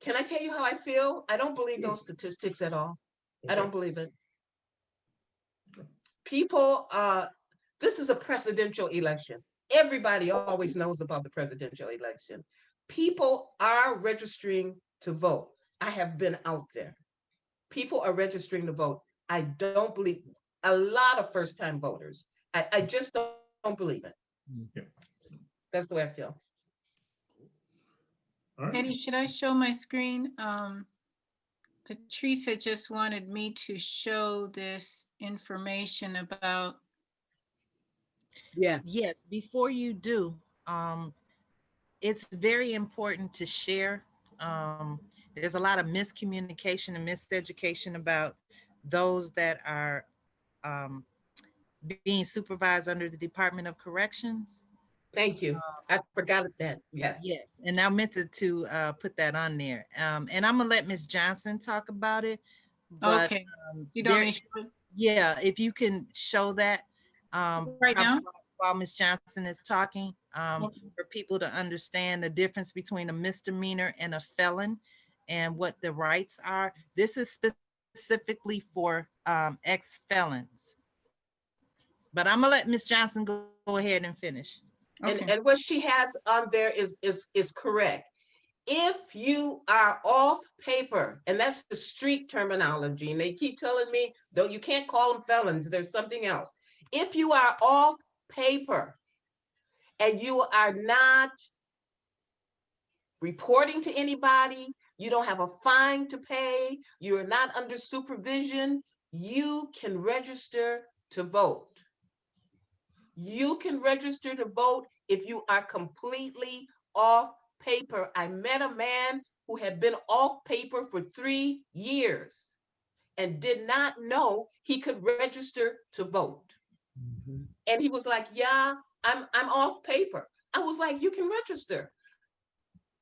Can I tell you how I feel? I don't believe those statistics at all. I don't believe it. People, this is a presidential election. Everybody always knows about the presidential election. People are registering to vote. I have been out there. People are registering to vote. I don't believe a lot of first-time voters. I just don't believe it. Yeah. That's the way I feel. All right. Eddie, should I show my screen? Patricia just wanted me to show this information about. Yeah. Yes, before you do, it's very important to share. There's a lot of miscommunication and miseducation about those that are being supervised under the Department of Corrections. Thank you. I forgot that. Yes. Yes, and I meant to put that on there. And I'm gonna let Ms. Johnson talk about it. But, Okay. You don't want me to show it? Yeah, if you can show that Right now? while Ms. Johnson is talking, for people to understand the difference between a misdemeanor and a felon and what the rights are. This is specifically for ex-felons. But I'm gonna let Ms. Johnson go ahead and finish. Okay. And what she has on there is correct. If you are off paper, and that's the street terminology, and they keep telling me, you can't call them felons, there's something else. If you are off paper and you are not reporting to anybody, you don't have a fine to pay, you're not under supervision, you can register to vote. You can register to vote if you are completely off paper. I met a man who had been off paper for 3 years and did not know he could register to vote. And he was like, yeah, I'm off paper. I was like, you can register.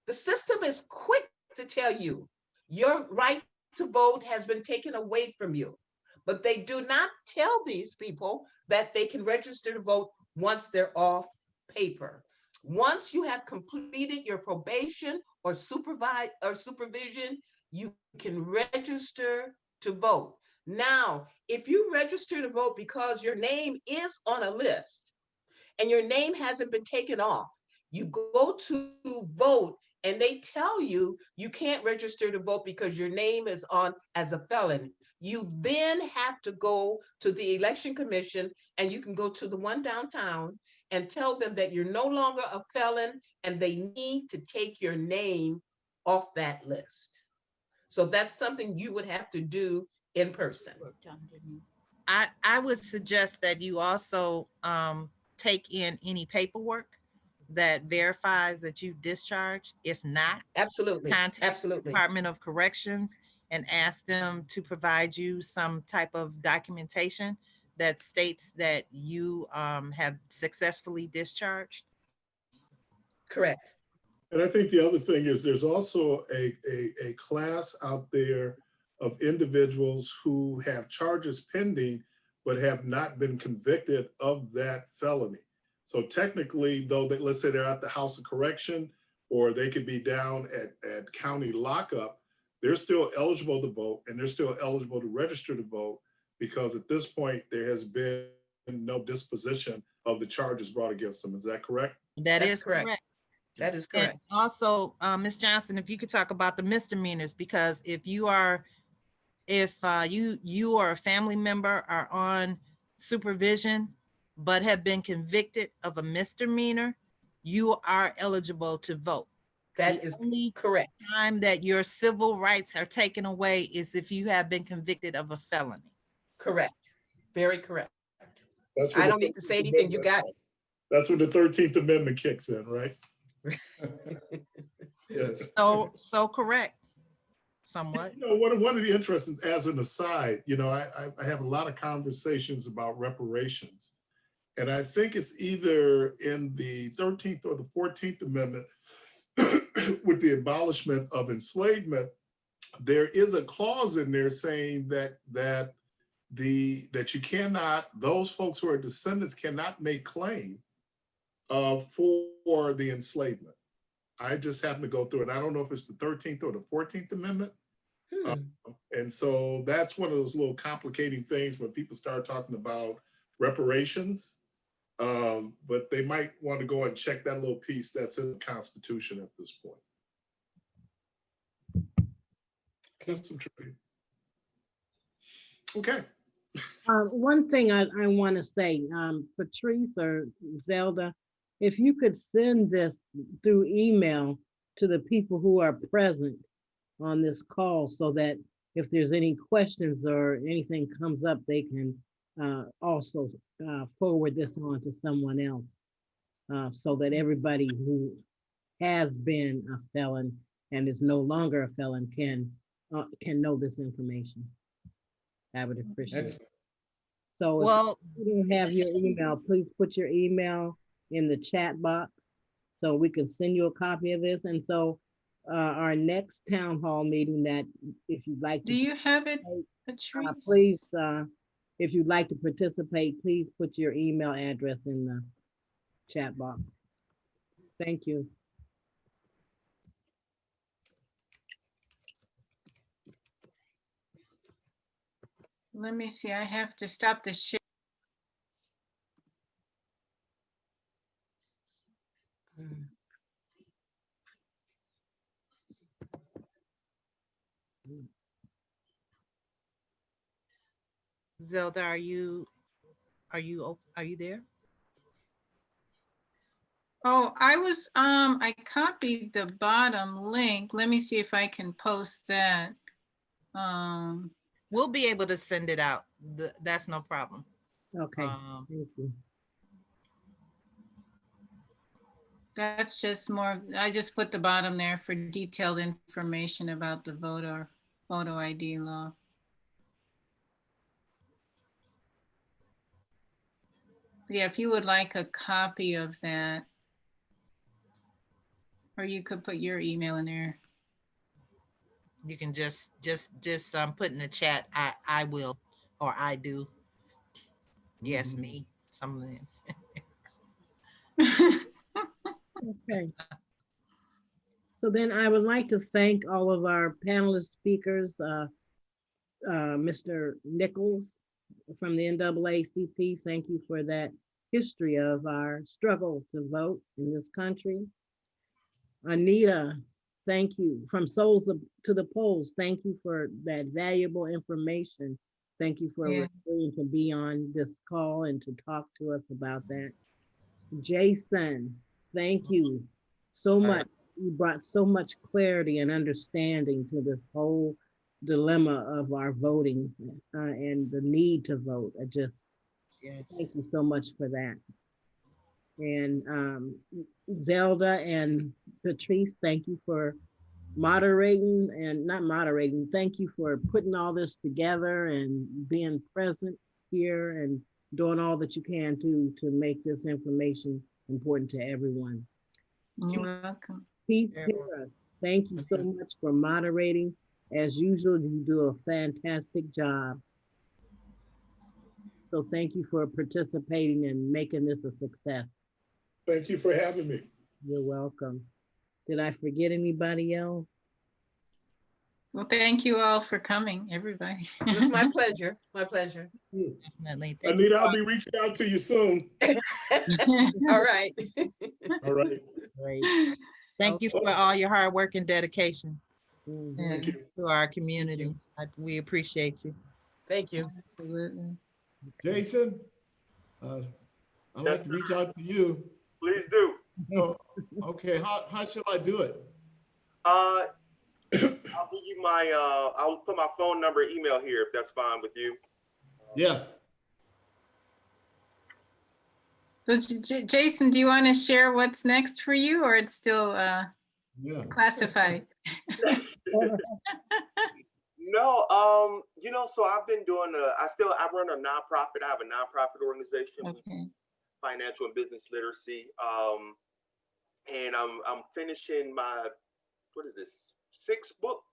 The system is quick to tell you your right to vote has been taken away from you. But they do not tell these people that they can register to vote once they're off paper. Once you have completed your probation or supervision, you can register to vote. Now, if you register to vote because your name is on a list and your name hasn't been taken off, you go to vote and they tell you you can't register to vote because your name is on as a felon. You then have to go to the election commission, and you can go to the one downtown and tell them that you're no longer a felon and they need to take your name off that list. So that's something you would have to do in person. I would suggest that you also take in any paperwork that verifies that you discharged. If not, Absolutely. contact Absolutely. the Department of Corrections and ask them to provide you some type of documentation that states that you have successfully discharged. Correct. And I think the other thing is there's also a class out there of individuals who have charges pending, but have not been convicted of that felony. So technically, though, let's say they're at the House of Correction, or they could be down at county lockup, they're still eligible to vote, and they're still eligible to register to vote, because at this point, there has been no disposition of the charges brought against them. Is that correct? That is correct. That is correct. And also, Ms. Johnson, if you could talk about the misdemeanors, because if you or a family member are on supervision, but have been convicted of a misdemeanor, you are eligible to vote. That is correct. The time that your civil rights are taken away is if you have been convicted of a felony. Correct. Very correct. That's I don't need to say anything. You got it. That's when the 13th Amendment kicks in, right? Yes. So correct. Somewhat. You know, one of the interesting, as an aside, you know, I have a lot of conversations about reparations. And I think it's either in the 13th or the 14th Amendment with the abolishment of enslavement, there is a clause in there saying that you cannot, those folks who are descendants cannot make claim for the enslavement. I just happened to go through it. I don't know if it's the 13th or the 14th Amendment. And so that's one of those little complicating things when people start talking about reparations. But they might want to go and check that little piece that's in the Constitution at this point. That's some trivia. Okay. One thing I want to say, Patrice or Zelda, if you could send this through email to the people who are present on this call so that if there's any questions or anything comes up, they can also forward this on to someone else so that everybody who has been a felon and is no longer a felon can know this information. I would appreciate it. So Well, if you don't have your email, please put your email in the chat box so we can send you a copy of this. And so our next town hall meeting that if you'd like to. Do you have it, Patrice? Please, if you'd like to participate, please put your email address in the chat box. Thank you. Let me see, I have to stop the share. Zelda, are you there? Oh, I copied the bottom link. Let me see if I can post that. We'll be able to send it out. That's no problem. Okay, thank you. That's just more, I just put the bottom there for detailed information about the photo ID law. Yeah, if you would like a copy of that, or you could put your email in there. You can just put in the chat, I will, or I do. Yes, me, something. Okay. So then I would like to thank all of our panelist speakers, Mr. Nicohls from the NAACP. Thank you for that history of our struggle to vote in this country. Anita, thank you. From Souls to the Polls, thank you for that valuable information. Thank you for agreeing to be on this call and to talk to us about that. Jason, thank you so much. You brought so much clarity and understanding to this whole dilemma of our voting and the need to vote. Thank you so much for that. And Zelda and Patrice, thank you for moderating and not moderating. Thank you for putting all this together and being present here and doing all that you can to make this information important to everyone. You're welcome. Keith Harris, thank you so much for moderating. As usual, you do a fantastic job. So thank you for participating and making this a success. Thank you for having me. You're welcome. Did I forget anybody else? Well, thank you all for coming, everybody. It was my pleasure. My pleasure. Definitely. Anita, I'll be reaching out to you soon. All right. All right. Great. Thank you for all your hard work and dedication Thank you. to our community. We appreciate you. Thank you. Absolutely. Jason, I'd like to reach out to you. Please do. Oh, okay, how should I do it? I'll give you my, I'll put my phone number, email here, if that's fine with you. Yes. So Jason, do you want to share what's next for you, or it's still classified? No, you know, so I've been doing I run a nonprofit. I have a nonprofit organization, Okay. Financial and Business Literacy. And I'm finishing my, what is this, 6th book.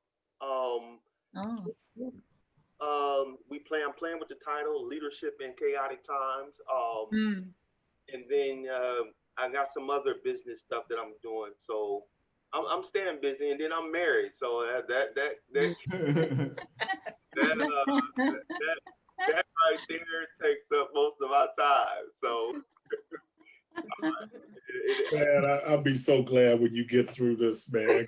I'm playing with the title Leadership in Chaotic Times. And then I got some other business stuff that I'm doing. So I'm staying busy, and then I'm married, so that right there takes up most of my time. So Man, I'll be so glad when you get through this, man.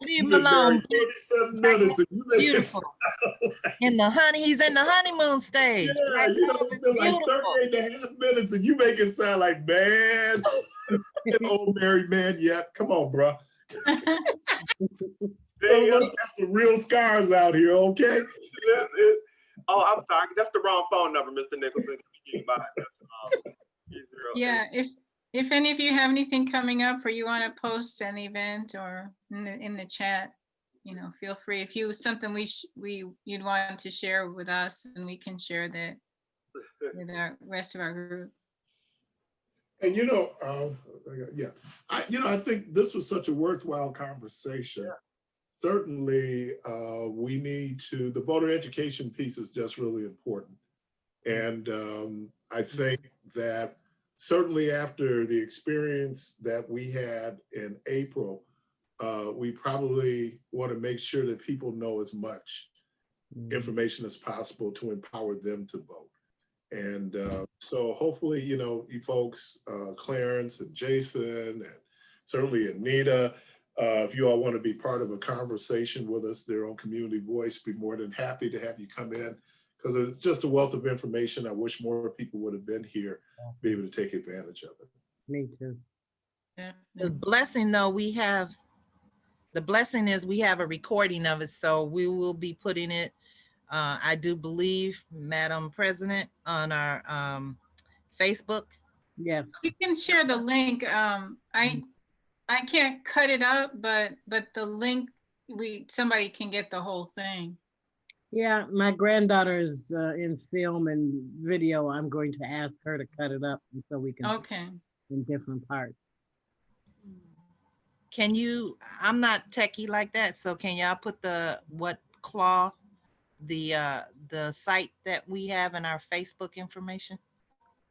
Leave him alone. 47 minutes and you make it Beautiful. sound He's in the honeymoon stage. yeah, Black you know, love it's is been like beautiful. 38 and a half minutes and you make it sound like, man, an old married man yet. Come on, bro. Some of us got some real scars out here, okay? Oh, I'm sorry. That's the wrong phone number, Mr. Nicholson. Yeah, if any of you have anything coming up or you want to post an event or in the chat, you know, feel free. If you something you'd want to share with us, and we can share that with the rest of our group. And you know, I think this was such a worthwhile conversation. Yeah. Certainly, we need to, the voter education piece is just really important. And I think that certainly after the experience that we had in April, we probably want to make sure that people know as much information as possible to empower them to vote. And so hopefully, you know, you folks, Clarence and Jason, and certainly Anita, if you all want to be part of a conversation with us, their own community voice, be more than happy to have you come in, because it's just a wealth of information. I wish more people would have been here, be able to take advantage of it. Me too. Yeah. The blessing though, the blessing is we have a recording of it, so we will be putting it, I do believe, Madam President, on our Facebook. Yeah. You can share the link. I can't cut it out, but the link, somebody can get the whole thing. Yeah, my granddaughter is in film and video. I'm going to ask her to cut it up so we can Okay. in different parts. Can you, I'm not techie like that, so can y'all put the site that we have in our Facebook information?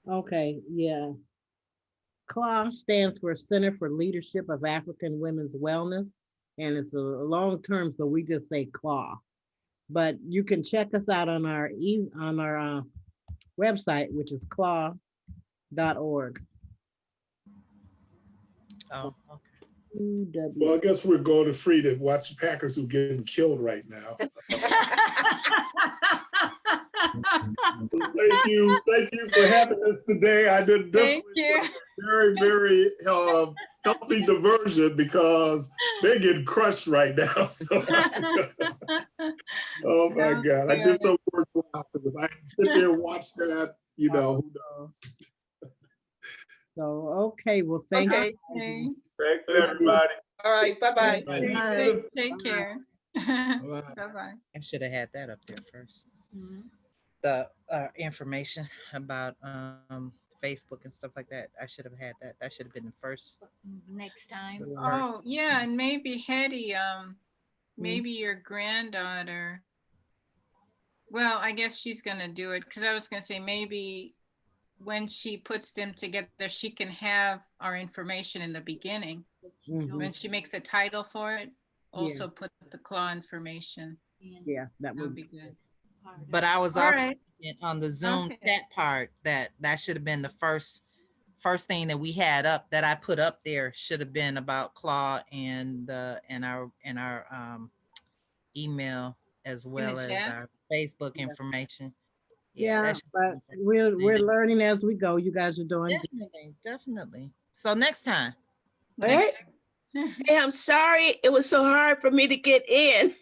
Okay, yeah. CLAW stands for Center for Leadership of African Women's Wellness, and it's a long term, so we just say CLAW. But you can check us out on our website, which is claw.org. Oh, okay. Well, I guess we're going to free to watch the Packers who are getting killed right now. Thank you for having us today. I did definitely very, very healthy diversion because they're getting crushed right now. So oh my God, I did so worthwhile because if I sit there and watch that, you know, who knows. So okay, well, thank you. Thanks, everybody. All right, bye-bye. Take care. Bye-bye. I should have had that up there first. The information about Facebook and stuff like that. I should have had that. That should have been the first. Next time. Oh, yeah, and maybe Hetty, maybe your granddaughter. Well, I guess she's gonna do it, because I was gonna say maybe when she puts them together, she can have our information in the beginning. When she makes a title for it, also put the CLAW information. Yeah, that would be good. But I was also on the Zoom chat part that should have been the first thing that we had up, that I put up there should have been about CLAW and our email, as well as our Facebook information. Yeah, but we're learning as we go. You guys are doing definitely. So next time. All right. Hey, I'm sorry it was so hard for me to get in.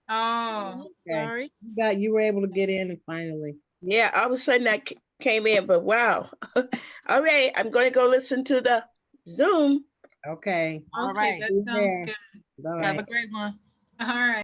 Oh, sorry. You were able to get in finally. Yeah, all of a sudden I came in, but wow. All right, I'm going to go listen to the Zoom. Okay. All right. That sounds good. Bye-bye. Have a great one. All right.